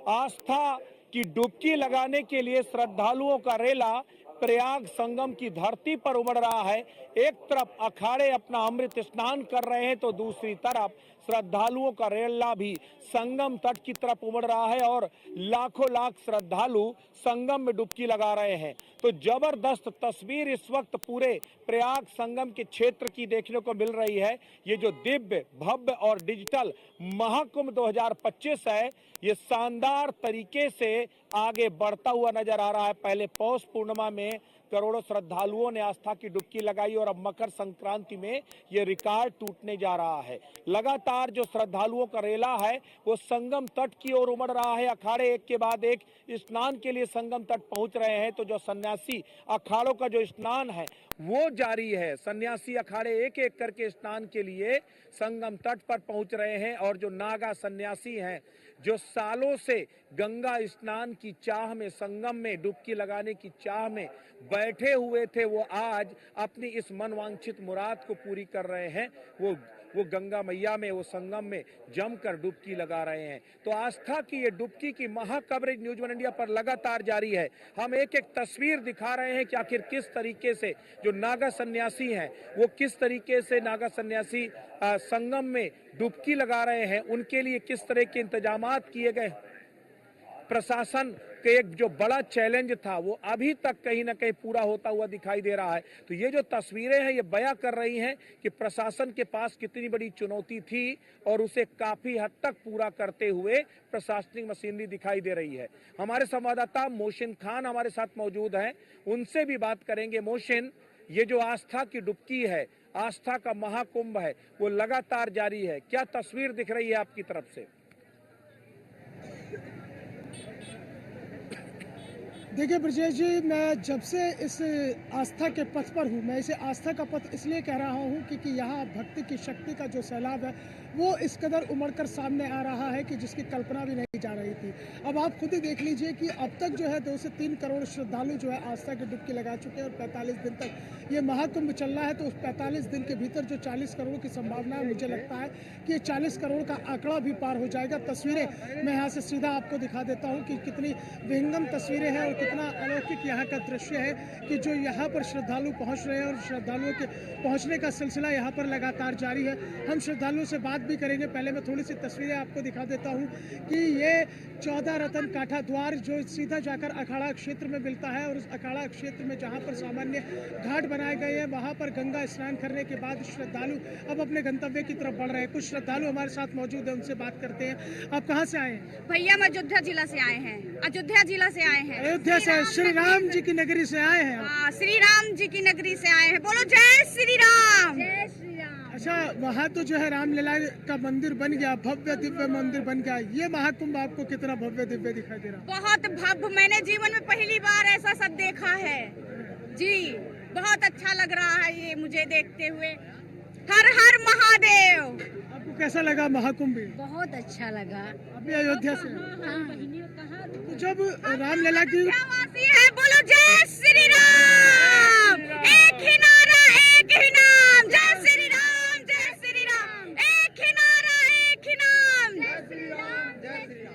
आस्था की डुबकी लगाने के लिए श्रद्धालुओं का रेला प्रयाग संगम की धरती पर उमड़ रहा है। एक तरफ अखाड़े अपना अमृत स्नान कर रहे हैं तो दूसरी तरफ श्रद्धालुओं का रेला भी संगम तट की तरफ उमड़ रहा है और लाखों लाख श्रद्धालु संगम में डुबकी लगा रहे हैं। तो जबरदस्त तस्वीर इस वक्त पूरे प्रयाग संगम के क्षेत्र की देखने को मिल रही है। ये जो दिव्य, भव्य और डिजिटल महाकुंभ 2025 है, ये शानदार तरीके से आगे बढ़ता हुआ नजर आ रहा है। पहले पौष पूर्णिमा में करोड़ों श्रद्धालुओं ने आस्था की डुबकी लगाई और अब मकर संक्रांति में ये रिकॉर्ड टूटने जा रहा है। लगातार जो श्रद्धालुओं का रेला है वो संगम तट की ओर उमड़ रहा है। अखाड़े एक के बाद एक स्नान के लिए संगम तट पहुंच रहे हैं। तो जो सन्यासी अखाड़ों का जो स्नान है वो जारी है। सन्यासी अखाड़े एक एक करके स्नान के लिए संगम तट पर पहुंच रहे हैं और जो नागा सन्यासी हैं, जो सालों से गंगा स्नान की चाह में, संगम में डुबकी लगाने की चाह में बैठे हुए थे, वो आज अपनी इस मनवांछित मुराद को पूरी कर रहे हैं। वो गंगा मैया में, वो संगम में जमकर डुबकी लगा रहे हैं। तो आस्था की ये डुबकी की महा कवरेज न्यूज़ वन इंडिया पर लगातार जारी है। हम एक एक तस्वीर दिखा रहे हैं कि आखिर किस तरीके से जो नागा सन्यासी हैं वो किस तरीके से नागा सन्यासी संगम में डुबकी लगा रहे हैं, उनके लिए किस तरह के इंतजामात किए गए। प्रशासन के एक जो बड़ा चैलेंज था वो अभी तक कहीं ना कहीं पूरा होता हुआ दिखाई दे रहा है। तो ये जो तस्वीरें हैं ये बयां कर रही हैं कि प्रशासन के पास कितनी बड़ी चुनौती थी और उसे काफी हद तक पूरा करते हुए प्रशासनिक मशीनरी दिखाई दे रही है। हमारे संवाददाता मोहसिन खान हमारे साथ मौजूद हैं, उनसे भी बात करेंगे। मोहसिन, ये जो आस्था की डुबकी है, आस्था का महाकुंभ है, वो लगातार जारी है, क्या तस्वीर दिख रही है आपकी तरफ से? देखिए ब्रजेश जी, मैं जब से इस आस्था के पथ पर हूँ, मैं इसे आस्था का पथ इसलिए कह रहा हूँ क्योंकि यहाँ भक्ति की शक्ति का जो सैलाब है वो इस कदर उमड़कर सामने आ रहा है कि जिसकी कल्पना भी नहीं जा रही थी। अब आप खुद ही देख लीजिए कि अब तक जो है 2 से 3 करोड़ श्रद्धालु जो है आस्था की डुबकी लगा चुके हैं और 45 दिन तक ये महाकुंभ चल रहा है। तो उस 45 दिन के भीतर जो 40 करोड़ की संभावना है, मुझे लगता है कि ये 40 करोड़ का आंकड़ा भी पार हो जाएगा। तस्वीरें मैं यहाँ से सीधा आपको दिखा देता हूँ कि कितनी विहंगम तस्वीरें हैं और कितना अलौकिक यहाँ का दृश्य है कि जो यहाँ पर श्रद्धालु पहुँच रहे हैं और श्रद्धालुओं के पहुँचने का सिलसिला यहाँ पर लगातार जारी है। हम श्रद्धालुओं से बात भी करेंगे। पहले मैं थोड़ी सी तस्वीरें आपको दिखा देता हूँ कि ये 14 रतन काठा द्वार जो सीधा जाकर अखाड़ा क्षेत्र में मिलता है और उस अखाड़ा क्षेत्र में जहाँ पर सामान्य घाट बनाए गए हैं वहाँ पर गंगा स्नान करने के बाद श्रद्धालु अब अपने गंतव्य की तरफ बढ़ रहे हैं। कुछ श्रद्धालु हमारे साथ मौजूद है, उनसे बात करते हैं। आप कहाँ से आए हैं? भैया, हम अयोध्या जिला से आए हैं। अयोध्या जिला से आए हैं। अयोध्या से श्री राम जी की नगरी से आए हैं। हाँ, श्री राम जी की नगरी से आए हैं। बोलो जय श्री राम। जय श्री राम। अच्छा, वहाँ तो जो है रामलीला का मंदिर बन गया, भव्य दिव्य मंदिर बन गया। ये महाकुंभ आपको कितना भव्य दिव्य दिखाई दे रहा? बहुत भव्य, मैंने जीवन में पहली बार ऐसा सब देखा है जी। बहुत अच्छा लग रहा है ये मुझे देखते हुए। हर हर महादेव। आपको कैसा लगा महाकुंभ? बहुत अच्छा लगा। अभी अयोध्या से तो जब रामलीला की है, बोलो जय श्री राम। एक ही नारा, एक ही नाम, जय श्री राम, जय श्री राम। एक ही नारा, एक ही नाम,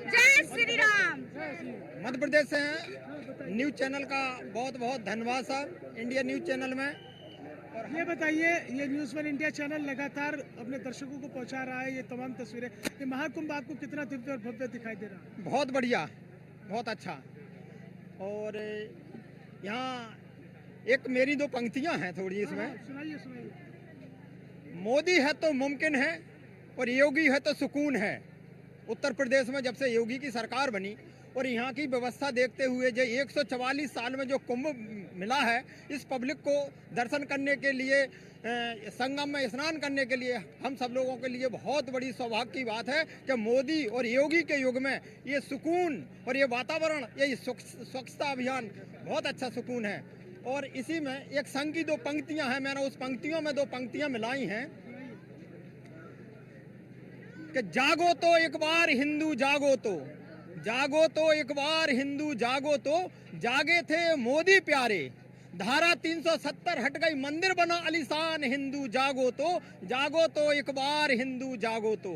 जय श्री राम। मध्य प्रदेश से हैं। न्यूज़ चैनल का बहुत बहुत धन्यवाद साहब, इंडिया न्यूज़ चैनल में। और ये बताइए, ये न्यूज़ वन इंडिया चैनल लगातार अपने दर्शकों को पहुंचा रहा है ये तमाम तस्वीरें, ये महाकुंभ आपको कितना दिव्य और भव्य दिखाई दे रहा है? बहुत बढ़िया, बहुत अच्छा। और यहाँ एक मेरी 2 पंक्तियाँ हैं थोड़ी इसमें। सुनाइए सुनाइए। मोदी है तो मुमकिन है और योगी है तो सुकून है। उत्तर प्रदेश में जब से योगी की सरकार बनी और यहाँ की व्यवस्था देखते हुए जो 144 साल में जो कुंभ मिला है, इस पब्लिक को दर्शन करने के लिए, संगम में स्नान करने के लिए हम सब लोगों के लिए बहुत बड़ी सौभाग्य की बात है कि मोदी और योगी के युग में ये सुकून और ये वातावरण, ये स्वच्छता अभियान बहुत अच्छा सुकून है। और इसी में एक संघ की 2 पंक्तियां हैं, मैंने उस पंक्तियों में 2 पंक्तियां मिलाई हैं कि जागो तो एक बार हिंदू जागो तो, जागो तो एक बार हिंदू जागो तो, जागे थे मोदी प्यारे, धारा 370 हट गई, मंदिर बना आलीशान, हिंदू जागो तो एक बार हिंदू जागो तो।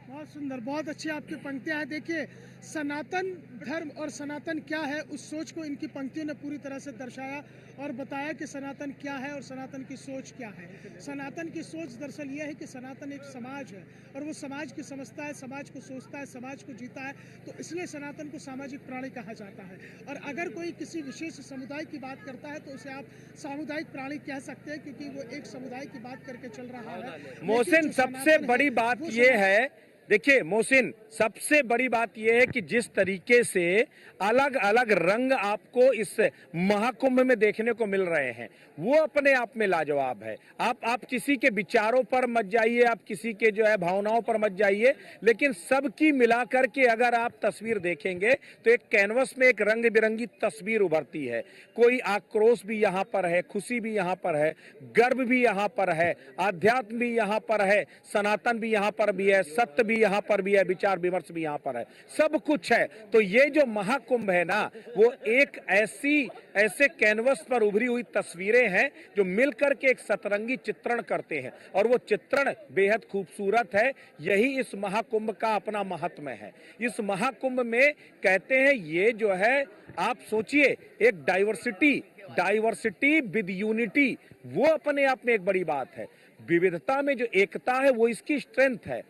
बहुत सुंदर, बहुत अच्छी आपकी पंक्तियां हैं। देखिए, सनातन धर्म और सनातन क्या है उस सोच को इनकी पंक्तियों ने पूरी तरह से दर्शाया और बताया कि सनातन क्या है और सनातन की सोच क्या है। सनातन की सोच दरअसल यह है कि सनातन एक समाज है और वो समाज की समझता है, समाज को सोचता है, समाज को जीता है, तो इसलिए सनातन को सामाजिक प्राणी कहा जाता है। और अगर कोई किसी विशेष समुदाय की बात करता है तो उसे आप सामुदायिक प्राणी कह सकते हैं, क्योंकि वो एक समुदाय की बात करके चल रहा है। मोहसिन, सबसे बड़ी बात ये है, देखिए मोहसिन, सबसे बड़ी बात यह है कि जिस तरीके से अलग अलग रंग आपको इस महाकुंभ में देखने को मिल रहे हैं वो अपने आप में लाजवाब है। आप किसी के विचारों पर मत जाइए, आप किसी के जो है भावनाओं पर मत जाइए, लेकिन सबकी मिलाकर के अगर आप तस्वीर देखेंगे तो एक कैनवस में एक रंग बिरंगी तस्वीर उभरती है। कोई आक्रोश भी यहाँ पर है, खुशी भी यहाँ पर है, गर्व भी यहाँ पर है, आध्यात्म भी यहाँ पर है, सनातन भी यहाँ पर भी है, सत्य भी यहाँ पर भी है, विचार विमर्श भी यहाँ पर है, सब कुछ है। तो ये जो महाकुंभ है ना, वो एक ऐसे कैनवस पर उभरी हुई तस्वीरें हैं जो मिलकर के एक सतरंगी चित्रण करते हैं और वो चित्रण बेहद खूबसूरत है। यही इस महाकुंभ का अपना महत्व है। इस महाकुंभ में कहते हैं ये जो है, आप सोचिए, एक डाइवर्सिटी विद यूनिटी, वो अपने आप में एक बड़ी बात है। विविधता में जो एकता है वो इसकी स्ट्रेंथ है।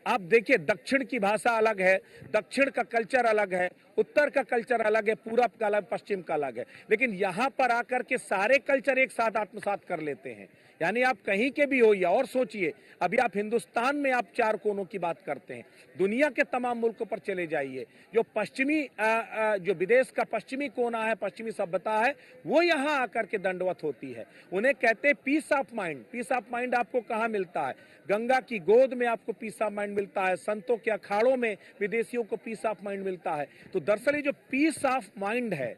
आप देखिए, दक्षिण की भाषा अलग है, दक्षिण का कल्चर अलग है, उत्तर का कल्चर अलग है, पूरब का अलग, पश्चिम का अलग है, लेकिन यहाँ पर आकर के सारे कल्चर एक साथ आत्मसात कर लेते हैं। यानी आप कहीं के भी होइए, और सोचिए, अभी आप हिंदुस्तान में आप 4 कोनों की बात करते हैं, दुनिया के तमाम मुल्कों पर चले जाइए, जो पश्चिमी जो विदेश का पश्चिमी कोना है, पश्चिमी सभ्यता है, वो यहाँ आकर के दंडवत होती है। उन्हें कहते हैं peace of mind. Peace of mind आपको कहाँ मिलता है? गंगा की गोद में आपको पीस ऑफ माइंड मिलता है, संतों के अखाड़ों में विदेशियों को पीस ऑफ माइंड मिलता है। तो दरअसल ये जो पीस ऑफ माइंड है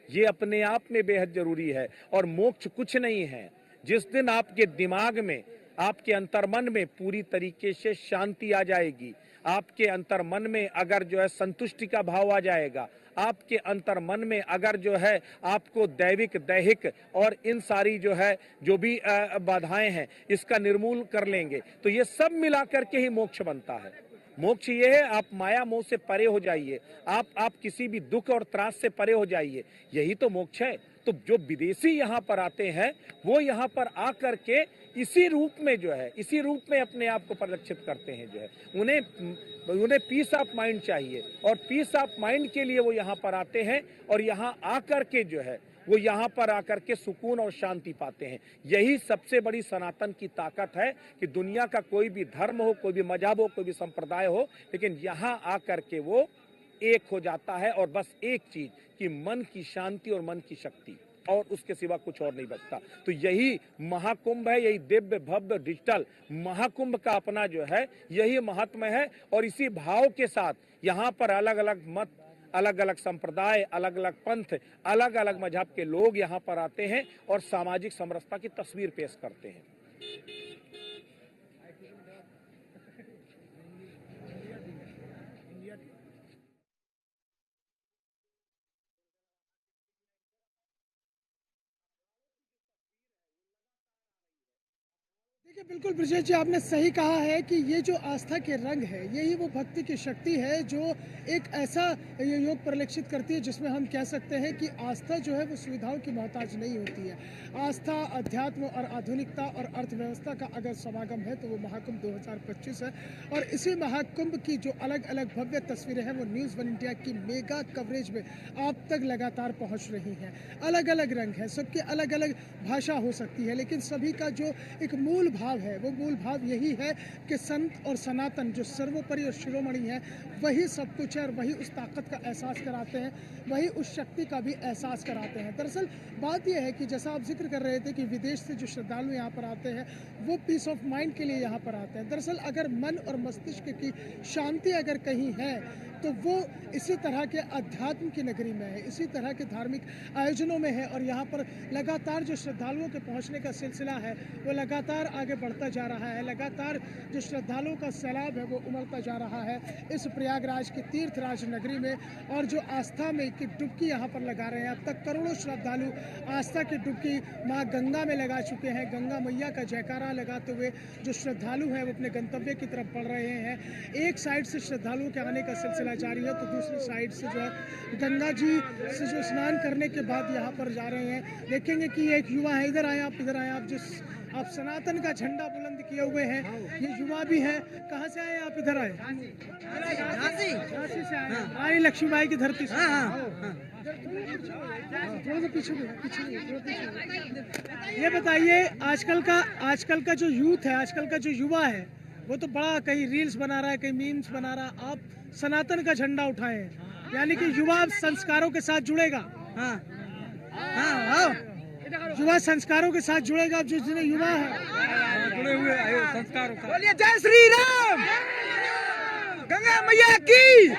ये अपने आप में बेहद जरूरी है। और मोक्ष कुछ नहीं है, जिस दिन आपके दिमाग में, आपके अंतर्मन में पूरी तरीके से शांति आ जाएगी, आपके अंतर्मन में अगर जो है संतुष्टि का भाव आ जाएगा, आपके अंतर्मन में अगर जो है आपको दैविक दैहिक और इन सारी जो है जो भी बाधाएं हैं इसका निर्मूल कर लेंगे, तो ये सब मिलाकर के ही मोक्ष बनता है। मोक्ष ये है, आप माया मोह से परे हो जाइए, आप किसी भी दुख और त्रास से परे हो जाइए, यही तो मोक्ष है। तो जो विदेशी यहाँ पर आते हैं वो यहाँ पर आकर के इसी रूप में जो है, इसी रूप में अपने आप को परिलक्षित करते हैं। जो है उन्हें पीस ऑफ माइंड चाहिए और पीस ऑफ माइंड के लिए वो यहाँ पर आते हैं और यहाँ आकर के जो है वो यहाँ पर आकर के सुकून और शांति पाते हैं। यही सबसे बड़ी सनातन की ताकत है कि दुनिया का कोई भी धर्म हो, कोई भी मजहब हो, कोई भी संप्रदाय हो, लेकिन यहाँ आकर के वो एक हो जाता है और बस एक चीज कि मन की शांति और मन की शक्ति, और उसके सिवा कुछ और नहीं बचता। तो यही महाकुंभ है, यही दिव्य भव्य डिजिटल महाकुंभ का अपना जो है यही महात्म है। और इसी भाव के साथ यहाँ पर अलग अलग मत, अलग अलग संप्रदाय, अलग अलग पंथ, अलग अलग मजहब के लोग यहाँ पर आते हैं और सामाजिक समरसता की तस्वीर पेश करते हैं। देखिए, बिल्कुल ब्रजेश जी, आपने सही कहा है कि ये जो आस्था के रंग है यही वो भक्ति की शक्ति है जो एक ऐसा ये योग परिलक्षित करती है जिसमें हम कह सकते हैं कि आस्था जो है वो सुविधाओं की मोहताज नहीं होती है। आस्था, अध्यात्म और आधुनिकता और अर्थव्यवस्था का अगर समागम है तो वो महाकुंभ 2025 है। और इसी महाकुंभ की जो अलग अलग भव्य तस्वीरें हैं वो न्यूज़ 1 इंडिया की मेगा कवरेज में आप तक लगातार पहुँच रही हैं। अलग अलग रंग है, सबकी अलग अलग भाषा हो सकती है, लेकिन सभी का जो एक मूल भाव है वो मूल भाव यही है कि संत और सनातन जो सर्वोपरि और शिरोमणि है वही सब कुछ है और वही उस ताकत का एहसास कराते हैं, वही उस शक्ति का भी एहसास कराते हैं। दरअसल बात यह है कि जैसा आप जिक्र कर रहे थे कि विदेश से जो श्रद्धालु यहाँ पर आते हैं वो पीस ऑफ माइंड के लिए यहाँ पर आते हैं। दरअसल अगर मन और मस्तिष्क की शांति अगर कहीं है तो वो इसी तरह के अध्यात्म की नगरी में है, इसी तरह के धार्मिक आयोजनों में है। और यहाँ पर लगातार जो श्रद्धालुओं के पहुँचने का सिलसिला है वो लगातार आगे बढ़ता जा रहा है। लगातार जो श्रद्धालुओं का सैलाब है वो उमड़ता जा रहा है इस प्रयागराज की तीर्थराज नगरी में। और जो आस्था में की डुबकी यहाँ पर लगा रहे हैं, अब तक करोड़ों श्रद्धालु आस्था की डुबकी माँ गंगा में लगा चुके हैं। गंगा मैया का जयकारा लगाते हुए जो श्रद्धालु हैं वो अपने गंतव्य की तरफ बढ़ रहे हैं। एक साइड से श्रद्धालुओं के आने का सिलसिला चला जारी है, तो दूसरी साइड से जो है गंगा जी से जो स्नान करने के बाद यहाँ पर जा रहे हैं। देखेंगे कि एक युवा है, इधर आए आप, इधर आए आप, जिस आप सनातन का झंडा बुलंद किए हुए हैं, ये युवा भी है। कहाँ से आए आप? इधर आए, झांसी से आए, रानी लक्ष्मीबाई की धरती से। थोड़ा सा पीछे ये बताइए, आजकल का जो यूथ है, आजकल का जो युवा है, वो तो बड़ा कहीं रील्स बना रहा है, कहीं मीम्स बना रहा है, आप सनातन का झंडा उठाए हैं, यानी कि युवा संस्कारों के साथ जुड़ेगा। युवा संस्कारों के साथ जुड़ेगा। जो जितने युवा है जुड़े हुए संस्कारों का। बोलिए जय श्री राम, गंगा मैया की।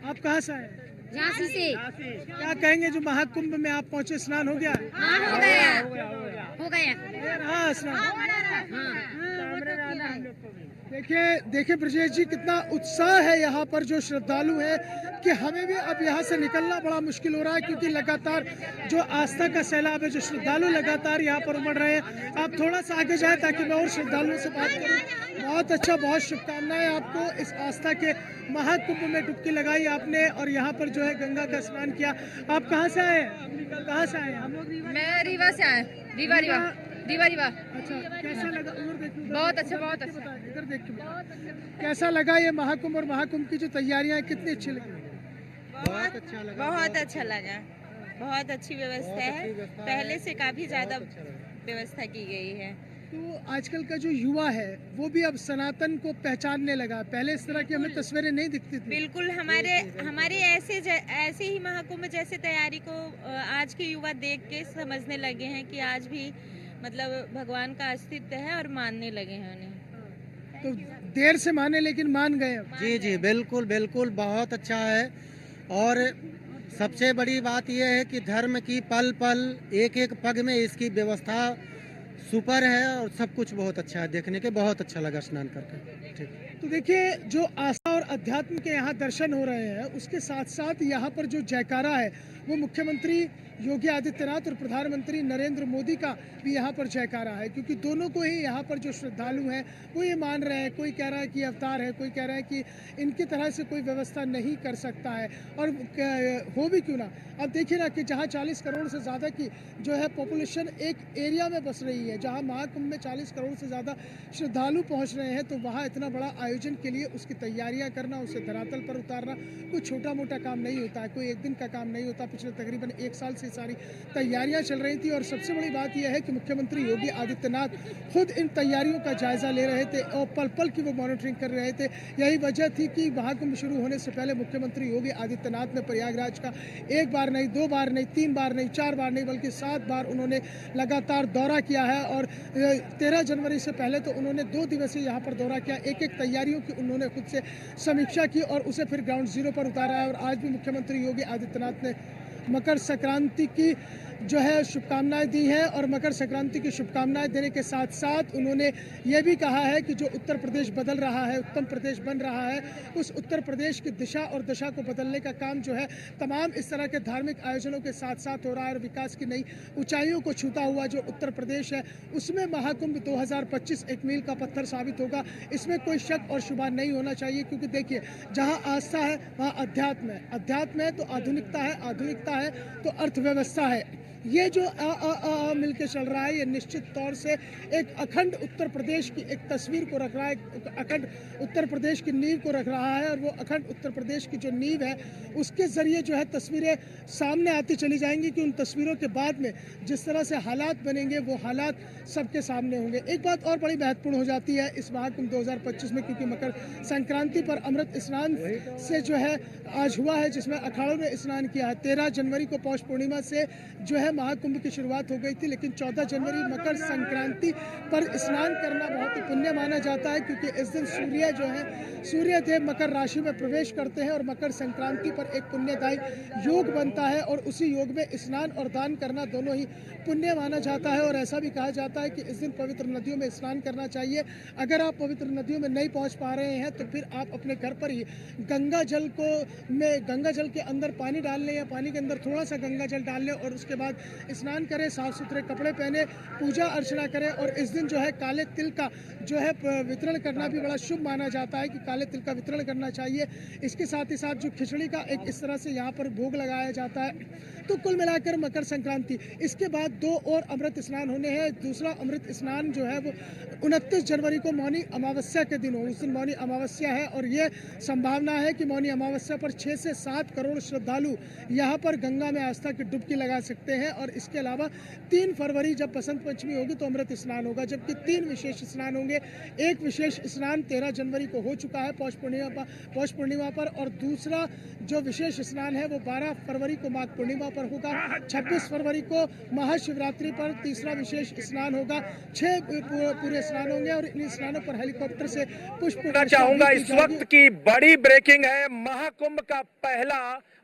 आप कहाँ से आए? झांसी से। क्या कहेंगे, जो महाकुंभ में आप पहुंचे, स्नान हो गया? हाँ, हो गया। हाँ, स्नान। देखिए ब्रजेश जी, कितना उत्साह है यहाँ पर जो श्रद्धालु है, कि हमें भी अब यहाँ से निकलना बड़ा मुश्किल हो रहा है, क्योंकि लगातार जो आस्था का सैलाब है, जो श्रद्धालु लगातार यहाँ पर उमड़ रहे हैं। आप थोड़ा सा आगे जाए ताकि मैं और श्रद्धालुओं से बात करूँ। बहुत अच्छा, बहुत शुभकामनाएं आपको इस आस्था के महाकुंभ में डुबकी लगाई आपने, और यहाँ पर जो है गंगा का स्नान किया। आप कहाँ से आए? कहाँ से आए? हम लोग मैं रीवा से आए। रीवा। अच्छा, कैसा लगा? बहुत अच्छा, बहुत अच्छा। इधर देख के कैसा लगा ये महाकुंभ, और महाकुंभ की जो तैयारियां कितनी अच्छी लगी? बहुत अच्छा लगा। बहुत अच्छी व्यवस्था है, पहले से काफी ज्यादा व्यवस्था की गई है। तो आजकल का जो युवा है वो भी अब सनातन को पहचानने लगा। पहले इस तरह की हमें तस्वीरें नहीं दिखती थी। बिल्कुल, हमारे ऐसे ही महाकुंभ जैसे तैयारी को आज के युवा देख के समझने लगे हैं कि आज भी मतलब भगवान का अस्तित्व है और मानने लगे हैं उन्हें। तो देर से माने लेकिन मान गए अब। जी, बिल्कुल बिल्कुल, बहुत अच्छा है। और सबसे बड़ी बात यह है कि धर्म की पल पल, एक एक पग में इसकी व्यवस्था सुपर है, और सब कुछ बहुत अच्छा है। देखने के बहुत अच्छा लगा स्नान करके। ठीक। तो देखिए, जो आस्था और अध्यात्म के यहाँ दर्शन हो रहे हैं, उसके साथ साथ यहाँ पर जो जयकारा है वो मुख्यमंत्री योगी आदित्यनाथ और प्रधानमंत्री नरेंद्र मोदी का भी यहाँ पर जयकारा है, क्योंकि दोनों को ही यहाँ पर जो श्रद्धालु हैं वो ये मान रहे हैं। कोई कह रहा है कि अवतार है, कोई कह रहा है कि इनकी तरह से कोई व्यवस्था नहीं कर सकता है, और हो भी क्यों ना। अब देखिए ना कि जहाँ 40 करोड़ से ज़्यादा की जो है पॉपुलेशन एक एरिया में बस रही है, जहाँ महाकुंभ में 40 करोड़ से ज़्यादा श्रद्धालु पहुँच रहे हैं, तो वहाँ इतना बड़ा आयोजन के लिए उसकी तैयारियाँ करना, उसे धरातल पर उतारना कोई छोटा मोटा काम नहीं होता है, कोई एक दिन का काम नहीं होता। पिछले तकरीबन 1 साल से सारी तैयारियां चल रही थी, और सबसे बड़ी बात यह है कि मुख्यमंत्री योगी आदित्यनाथ खुद इन तैयारियों का जायजा ले रहे थे और पल पल की वो मॉनिटरिंग कर रहे थे। यही वजह थी कि महाकुंभ शुरू होने से पहले मुख्यमंत्री योगी आदित्यनाथ ने प्रयागराज का 1 बार नहीं, 2 बार नहीं, 3 बार नहीं, 4 बार नहीं, बल्कि 7 बार उन्होंने लगातार दौरा किया है। और 13 जनवरी से पहले तो उन्होंने 2 दिवसीय यहाँ पर दौरा किया। एक एक तैयारियों की उन्होंने खुद से समीक्षा की और उसे फिर ग्राउंड जीरो पर उतारा है। और आज भी मुख्यमंत्री योगी आदित्यनाथ ने मकर संक्रांति की जो है शुभकामनाएं दी है, और मकर संक्रांति की शुभकामनाएं देने के साथ साथ उन्होंने ये भी कहा है कि जो उत्तर प्रदेश बदल रहा है, उत्तम प्रदेश बन रहा है, उस उत्तर प्रदेश की दिशा और दशा को बदलने का काम जो है तमाम इस तरह के धार्मिक आयोजनों के साथ साथ हो रहा है। और विकास की नई ऊंचाइयों को छूता हुआ जो उत्तर प्रदेश है, उसमें महाकुंभ 2025 एक मील का पत्थर साबित होगा। इसमें कोई शक और शुबा नहीं होना चाहिए, क्योंकि देखिए, जहाँ आस्था है वहाँ अध्यात्म है, अध्यात्म है तो आधुनिकता है, आधुनिकता है तो अर्थव्यवस्था है। ये जो मिलके चल रहा है, ये निश्चित तौर से एक अखंड उत्तर प्रदेश की एक तस्वीर को रख रहा है, अखंड उत्तर प्रदेश की नींव को रख रहा है। और वो अखंड उत्तर प्रदेश की जो नींव है, उसके जरिए जो है तस्वीरें सामने आती चली जाएंगी, कि उन तस्वीरों के बाद में जिस तरह से हालात बनेंगे, वो हालात सबके सामने होंगे। एक बात और बड़ी महत्वपूर्ण हो जाती है इस महाकुंभ 2025 में, क्योंकि मकर संक्रांति पर अमृत स्नान से जो है आज हुआ है, जिसमें अखाड़ों ने स्नान किया है। 13 जनवरी को पौष पूर्णिमा से जो है महाकुंभ की शुरुआत हो गई थी, लेकिन 14 जनवरी मकर संक्रांति पर स्नान करना बहुत ही पुण्य माना जाता है, क्योंकि इस दिन सूर्य जो है, सूर्य देव मकर राशि में प्रवेश करते हैं और मकर संक्रांति पर एक पुण्यदायी योग बनता है, और उसी योग में स्नान और दान करना दोनों ही पुण्य माना जाता है। और ऐसा भी कहा जाता है कि इस दिन पवित्र नदियों में स्नान करना चाहिए। अगर आप पवित्र नदियों में नहीं पहुंच पा रहे हैं तो फिर आप अपने घर पर ही गंगा जल के अंदर पानी डाल लें, या पानी के अंदर थोड़ा सा गंगा जल डाल लें, और उसके बाद स्नान करें, साफ सुथरे कपड़े पहने, पूजा अर्चना करें। और इस दिन जो है काले तिल का जो है वितरण करना भी बड़ा शुभ माना जाता है कि काले तिल का वितरण करना चाहिए। इसके साथ ही साथ जो खिचड़ी का एक इस तरह से यहाँ पर भोग लगाया जाता है। तो कुल मिलाकर मकर संक्रांति, इसके बाद 2 और अमृत स्नान होने हैं। दूसरा अमृत स्नान जो है वो 29 जनवरी को मौनी अमावस्या के दिन हो। उस दिन मौनी अमावस्या है और ये संभावना है कि मौनी अमावस्या पर 6 से 7 करोड़ श्रद्धालु यहाँ पर गंगा में आस्था की डुबकी लगा सकते हैं। और इसके अलावा 3 फरवरी जब बसंत पंचमी होगी तो अमृत स्नान होगा, जबकि 3 विशेष स्नान होंगे। एक विशेष स्नान 13 जनवरी को हो चुका है पौष पूर्णिमा पर, और दूसरा जो विशेष स्नान है वो 12 फरवरी को माघ पूर्णिमा पर होगा। 26 फरवरी को महाशिवरात्रि पर तीसरा विशेष स्नान होगा। 6 पूरे स्नान होंगे और इन स्नानों पर हेलीकॉप्टर से पुष्प चाहूंगा इस वक्त की बड़ी ब्रेकिंग है। महाकुंभ का पहला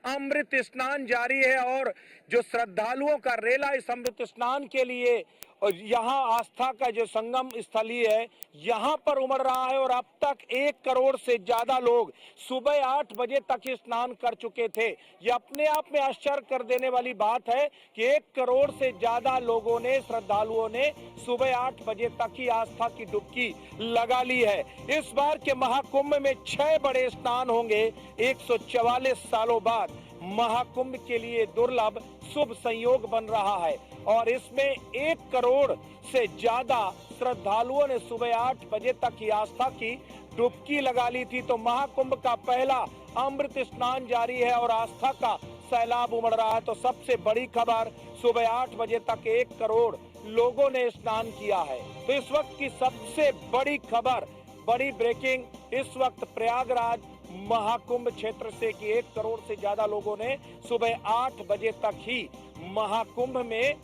अमृत स्नान जारी है और जो श्रद्धालुओं का रेला इस अमृत स्नान के लिए और यहाँ आस्था का जो संगम स्थली है यहाँ पर उमड़ रहा है। और अब तक 1 करोड़ से ज्यादा लोग सुबह 8 बजे तक ही स्नान कर चुके थे। ये अपने आप में आश्चर्य कर देने वाली बात है कि 1 करोड़ से ज्यादा लोगों ने, श्रद्धालुओं ने सुबह 8 बजे तक ही आस्था की डुबकी लगा ली है। इस बार के महाकुंभ में 6 बड़े स्नान होंगे। 144 सालों बाद महाकुंभ के लिए दुर्लभ शुभ संयोग बन रहा है और इसमें 1 करोड़ से ज्यादा श्रद्धालुओं ने सुबह 8 बजे तक ही आस्था की डुबकी लगा ली थी। तो महाकुंभ का पहला अमृत स्नान जारी है और आस्था का सैलाब उमड़ रहा है। तो सबसे बड़ी खबर, सुबह 8 बजे तक 1 करोड़ लोगों ने स्नान किया है। तो इस वक्त की सबसे बड़ी खबर, बड़ी ब्रेकिंग इस वक्त प्रयागराज महाकुंभ क्षेत्र से कि 1 करोड़ से ज्यादा लोगों ने सुबह 8 बजे तक ही महाकुंभ में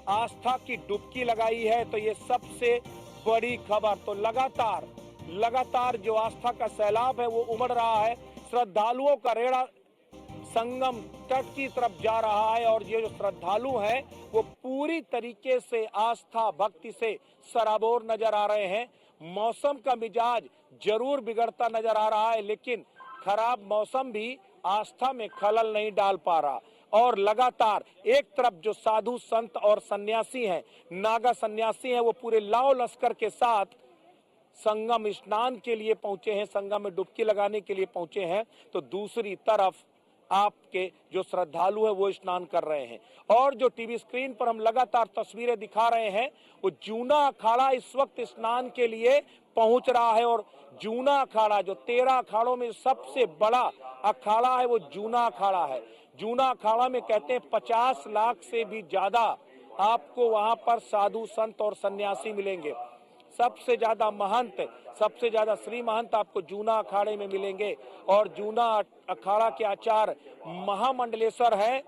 आस्था की डुबकी लगाई है। तो ये सबसे बड़ी खबर। तो लगातार जो आस्था का सैलाब है वो उमड़ रहा है। श्रद्धालुओं का रेड़ा संगम तट की तरफ जा रहा है और ये जो श्रद्धालु हैं वो पूरी तरीके से आस्था भक्ति से सराबोर नजर आ रहे हैं। मौसम का मिजाज जरूर बिगड़ता नजर आ रहा है, लेकिन खराब मौसम भी आस्था में खलल नहीं डाल पा रहा। और लगातार एक तरफ जो साधु संत और सन्यासी हैं, नागा सन्यासी हैं, वो पूरे लाव लश्कर के साथ संगम स्नान के लिए पहुंचे हैं, संगम में डुबकी लगाने के लिए पहुंचे हैं। तो दूसरी तरफ आपके जो श्रद्धालु है वो स्नान कर रहे हैं। और जो टीवी स्क्रीन पर हम लगातार तस्वीरें दिखा रहे हैं वो जूना अखाड़ा इस वक्त स्नान के लिए पहुंच रहा है। और जूना अखाड़ा जो 13 अखाड़ों में सबसे बड़ा अखाड़ा है वो जूना अखाड़ा है। जूना अखाड़ा में कहते हैं 50 लाख से भी ज्यादा आपको वहां पर साधु संत और सन्यासी मिलेंगे। सबसे ज्यादा महंत, सबसे ज्यादा श्री महंत आपको जूना अखाड़े में मिलेंगे। और जूना अखाड़ा के आचार्य महामंडलेश्वर है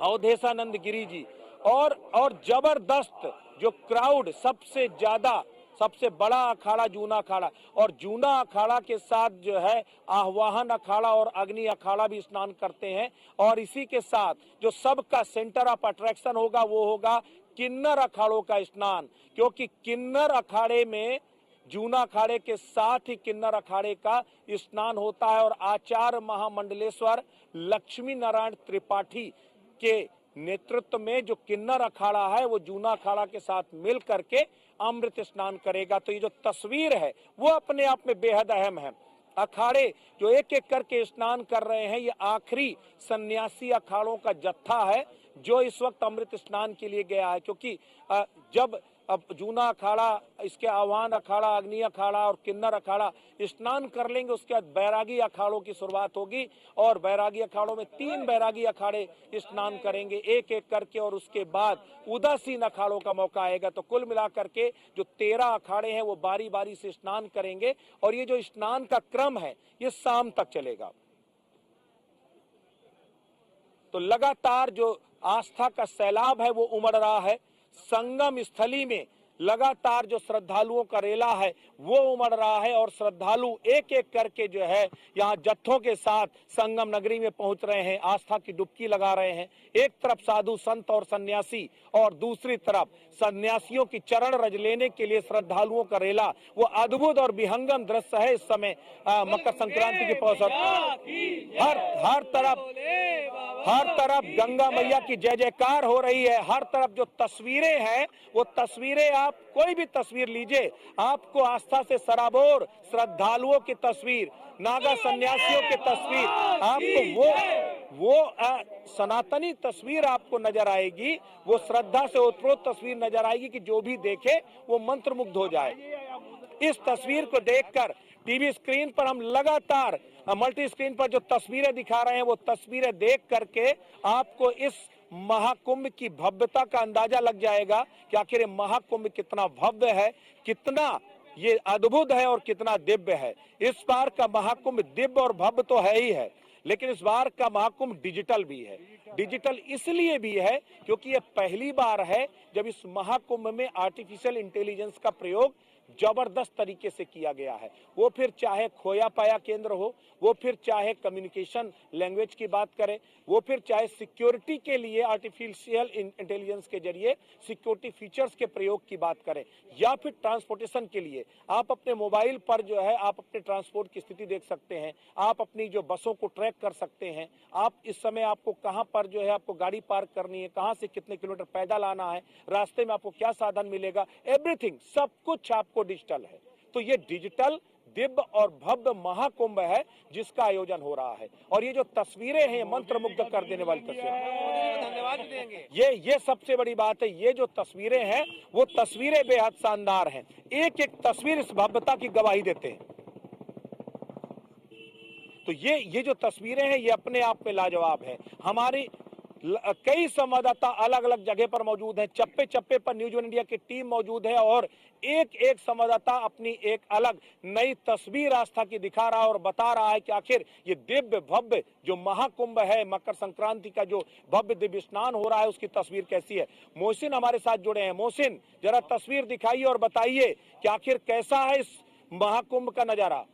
अवधेशानंद गिरी जी। और जबरदस्त जो क्राउड, सबसे ज्यादा सबसे बड़ा अखाड़ा जूना अखाड़ा। और जूना अखाड़ा के साथ जो है आह्वाहन अखाड़ा और अग्नि अखाड़ा भी स्नान करते हैं। और इसी के साथ जो सबका सेंटर ऑफ अट्रैक्शन होगा वो होगा किन्नर अखाड़ों का स्नान, क्योंकि किन्नर अखाड़े में जूना अखाड़े के साथ ही किन्नर अखाड़े का स्नान होता है। और आचार्य महामंडलेश्वर लक्ष्मी नारायण त्रिपाठी के नेतृत्व में जो किन्नर अखाड़ा है वो जूना अखाड़ा के साथ मिल करके अमृत स्नान करेगा। तो ये जो तस्वीर है वो अपने आप में बेहद अहम है। अखाड़े जो एक एक करके स्नान कर रहे हैं, ये आखिरी सन्यासी अखाड़ों का जत्था है जो इस वक्त अमृत स्नान के लिए गया है। क्योंकि जब अब जूना अखाड़ा, इसके आह्वान अखाड़ा, अग्नि अखाड़ा और किन्नर अखाड़ा स्नान कर लेंगे, उसके बाद बैरागी अखाड़ों की शुरुआत होगी। और बैरागी अखाड़ों में 3 बैरागी अखाड़े स्नान करेंगे एक एक करके, और उसके बाद उदासीन अखाड़ों का मौका आएगा। तो कुल मिलाकर के जो 13 अखाड़े हैं वो बारी बारी से स्नान करेंगे। और ये जो स्नान का क्रम है ये शाम तक चलेगा। तो लगातार जो आस्था का सैलाब है वो उमड़ रहा है। संगम स्थली में लगातार जो श्रद्धालुओं का रेला है वो उमड़ रहा है। और श्रद्धालु एक एक करके जो है यहाँ जत्थों के साथ संगम नगरी में पहुंच रहे हैं, आस्था की डुबकी लगा रहे हैं। एक तरफ साधु संत और सन्यासी और दूसरी तरफ सन्यासियों की चरण रज लेने के लिए श्रद्धालुओं का रेला। वो अद्भुत और विहंगम दृश्य है इस समय मकर संक्रांति के अवसर हर तरफ हर तरफ गंगा मैया की जय जयकार हो रही है। हर तरफ जो तस्वीरें हैं वो तस्वीरें, आप कोई भी तस्वीर लीजिए, आपको आस्था से सराबोर श्रद्धालुओं की तस्वीर, नागा सन्यासियों की तस्वीर, आपको वो सनातनी तस्वीर आपको नजर आएगी, वो श्रद्धा से ओतप्रोत तस्वीर नजर आएगी कि जो भी देखे वो मंत्रमुग्ध हो जाए। इस तस्वीर को देखकर टीवी स्क्रीन पर हम लगातार मल्टी स्क्रीन पर जो तस्वीरें दिखा रहे हैं वो तस्वीरें देख करके आपको इस महाकुंभ की भव्यता का अंदाजा लग जाएगा कि आखिर ये महाकुंभ कितना भव्य है, कितना ये अद्भुत है और कितना दिव्य है। इस बार का महाकुंभ दिव्य और भव्य तो है ही है, लेकिन इस बार का महाकुंभ डिजिटल भी है। डिजिटल इसलिए भी है क्योंकि ये पहली बार है जब इस महाकुंभ में आर्टिफिशियल इंटेलिजेंस का प्रयोग जबरदस्त तरीके से किया गया है। वो फिर चाहे खोया पाया केंद्र हो, वो फिर चाहे कम्युनिकेशन लैंग्वेज की बात करें, वो फिर चाहे सिक्योरिटी के लिए आर्टिफिशियल इंटेलिजेंस के जरिए सिक्योरिटी फीचर्स के प्रयोग की बात करें, या फिर ट्रांसपोर्टेशन के लिए आप अपने मोबाइल पर जो है आप अपने ट्रांसपोर्ट की स्थिति देख सकते हैं, आप अपनी जो बसों को ट्रैक कर सकते हैं, आप इस समय आपको कहां पर जो है आपको गाड़ी पार्क करनी है, कहां से कितने किलोमीटर पैदल आना है, रास्ते में आपको क्या साधन मिलेगा, एवरीथिंग सब कुछ आपको डिजिटल है। तो ये डिजिटल दिव्य और भव्य महाकुंभ है जिसका आयोजन हो रहा है। और ये जो तस्वीरें हैं मंत्रमुग्ध कर देने वाली तस्वीरें, धन्यवाद देंगे। ये सबसे बड़ी बात है, ये जो तस्वीरें हैं वो तस्वीरें बेहद शानदार हैं। एक एक तस्वीर इस भव्यता की गवाही देते हैं। तो ये जो तस्वीरें हैं ये अपने आप में लाजवाब है। हमारी कई संवाददाता अलग अलग जगह पर मौजूद हैं, चप्पे चप्पे पर न्यूज वन इंडिया की टीम मौजूद है और एक एक संवाददाता अपनी एक अलग नई तस्वीर आस्था की दिखा रहा है और बता रहा है कि आखिर ये दिव्य भव्य जो महाकुंभ है, मकर संक्रांति का जो भव्य दिव्य स्नान हो रहा है उसकी तस्वीर कैसी है। मोहसिन हमारे साथ जुड़े हैं। मोहसिन, जरा तस्वीर दिखाइए और बताइए कि आखिर कैसा है इस महाकुंभ का नजारा।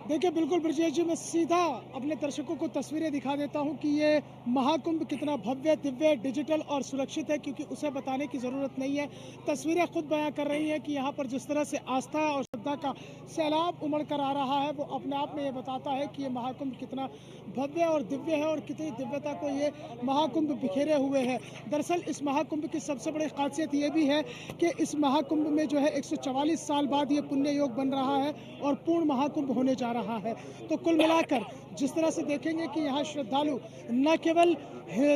देखिए बिल्कुल ब्रजेश जी, मैं सीधा अपने दर्शकों को तस्वीरें दिखा देता हूं कि ये महाकुंभ कितना भव्य, दिव्य, डिजिटल और सुरक्षित है, क्योंकि उसे बताने की ज़रूरत नहीं है। तस्वीरें खुद बयां कर रही हैं कि यहाँ पर जिस तरह से आस्था और श्रद्धा का सैलाब उमड़ कर आ रहा है वो अपने आप में ये बताता है कि ये महाकुंभ कितना भव्य और दिव्य है और कितनी दिव्यता को ये महाकुंभ बिखेरे हुए है। दरअसल इस महाकुंभ की सबसे बड़ी खासियत ये भी है कि इस महाकुंभ में जो है 144 साल बाद ये पुण्य योग बन रहा है और पूर्ण महाकुंभ होने जा रहा है। तो कुल मिलाकर जिस तरह से देखेंगे कि यहाँ श्रद्धालु न केवल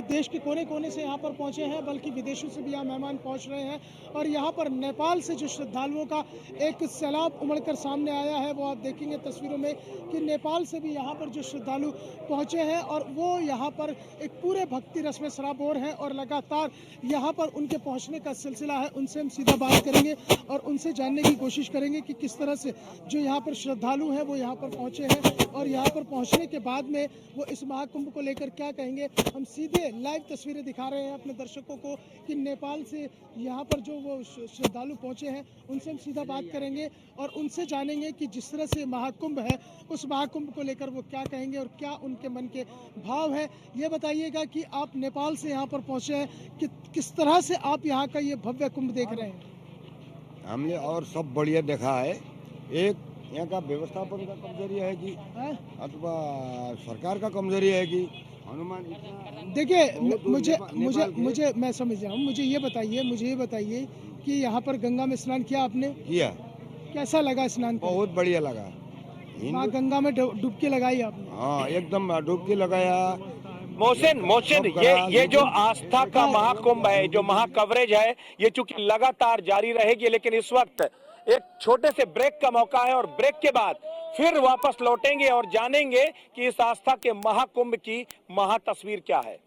देश के कोने कोने से यहाँ पर पहुँचे हैं बल्कि विदेशों से भी यहाँ मेहमान पहुँच रहे हैं और यहाँ पर नेपाल से जो श्रद्धालुओं का एक सैलाब उमड़कर सामने आया है वो आप देखेंगे तस्वीरों में कि नेपाल से भी यहाँ पर जो श्रद्धालु पहुँचे हैं और वो यहाँ पर एक पूरे भक्ति रस में सराबोर हैं और लगातार यहाँ पर उनके पहुँचने का सिलसिला है। उनसे हम सीधा बात करेंगे और उनसे जानने की कोशिश करेंगे कि किस तरह से जो यहाँ पर श्रद्धालु हैं वो यहाँ पर पहुँचे हैं और यहाँ पर पहुँचने के बाद में वो इस महाकुंभ को लेकर क्या कहेंगे। हम सीधे लाइव तस्वीरें दिखा रहे हैं अपने दर्शकों को कि नेपाल से यहाँ पर जो वो श्रद्धालु पहुँचे हैं उनसे हम सीधा बात करेंगे और उनसे जानेंगे कि जिस तरह से महाकुंभ है उस महाकुंभ को लेकर वो क्या कहेंगे और क्या उनके मन के भाव है। ये बताइएगा कि आप नेपाल से यहाँ पर पहुँचे हैं कि किस तरह से आप यहाँ का ये भव्य कुंभ देख रहे हैं। हमने और सब बढ़िया देखा है। एक यहाँ का व्यवस्थापन का कमजोरी है कि अथवा सरकार का कमजोरी है कि हनुमान। देखिए मुझे मैं समझ रहा हूँ। मुझे ये बताइए कि यहाँ पर गंगा में स्नान किया आपने? किया। कैसा लगा स्नान? बहुत बढ़िया लगा। माँ गंगा में डुबकी लगाई आपने? हाँ, एकदम डुबकी लगाया। मोहसिन, ये जो आस्था का महाकुंभ है, जो महाकवरेज है, ये चूंकि लगातार जारी रहेगी, लेकिन इस वक्त एक छोटे से ब्रेक का मौका है और ब्रेक के बाद फिर वापस लौटेंगे और जानेंगे कि इस आस्था के महाकुंभ की महा तस्वीर क्या है।